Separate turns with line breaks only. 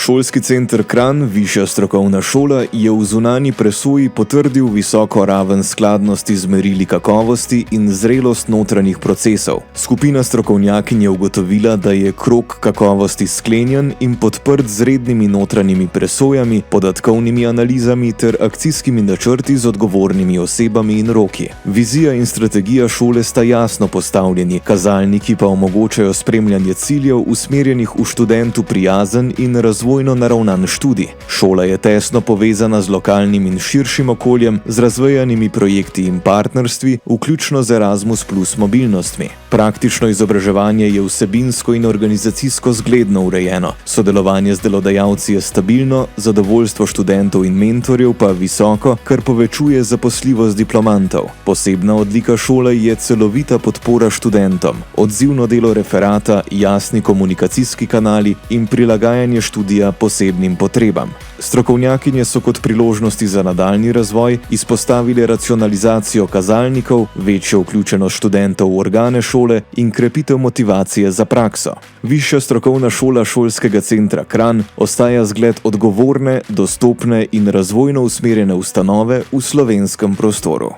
Šolski center Kranj, višja strokovna šola, je v zunanji presoji potrdil visoko raven skladnosti z merili kakovosti in zrelost notranjih procesov. Skupina strokovnjakinj je ugotovila, da je krog kakovosti sklenjen in podprt z rednimi notranjimi presojami, podatkovnimi analizami ter akcijskimi načrti z odgovornimi osebami in roki. Vizija in strategija šole sta jasno postavljeni, kazalniki pa omogočajo spremljanje ciljev usmerjenih v študentu prijazen in razvojno naravnan študij. Šola je tesno povezana z lokalnim in širšim okoljem, z razvejanimi projekti in partnerstvi, vključno z Erasmus plus mobilnostmi. Praktično izobraževanje je vsebinsko in organizacijsko zgledno urejeno, sodelovanje z delodajalci je stabilno, zadovoljstvo študentov in mentorjev pa visoko, kar povečuje zaposljivost diplomantov. Posebna odlika šole je celovita podpora študentom, odzivno delo referata, jasni komunikacijski kanali in prilagajanje študija posebnim potrebam. Strokovnjakinje so kot priložnosti za nadaljni razvoj izpostavili racionalizacijo kazalnikov, večjo vključenost študentov v organe šole in krepitev motivacije za prakso. Višja strokovna šola Šolskega centra Kranj ostaja zgled odgovorne, dostopne in razvojno usmerjene ustanove v slovenskem prostoru.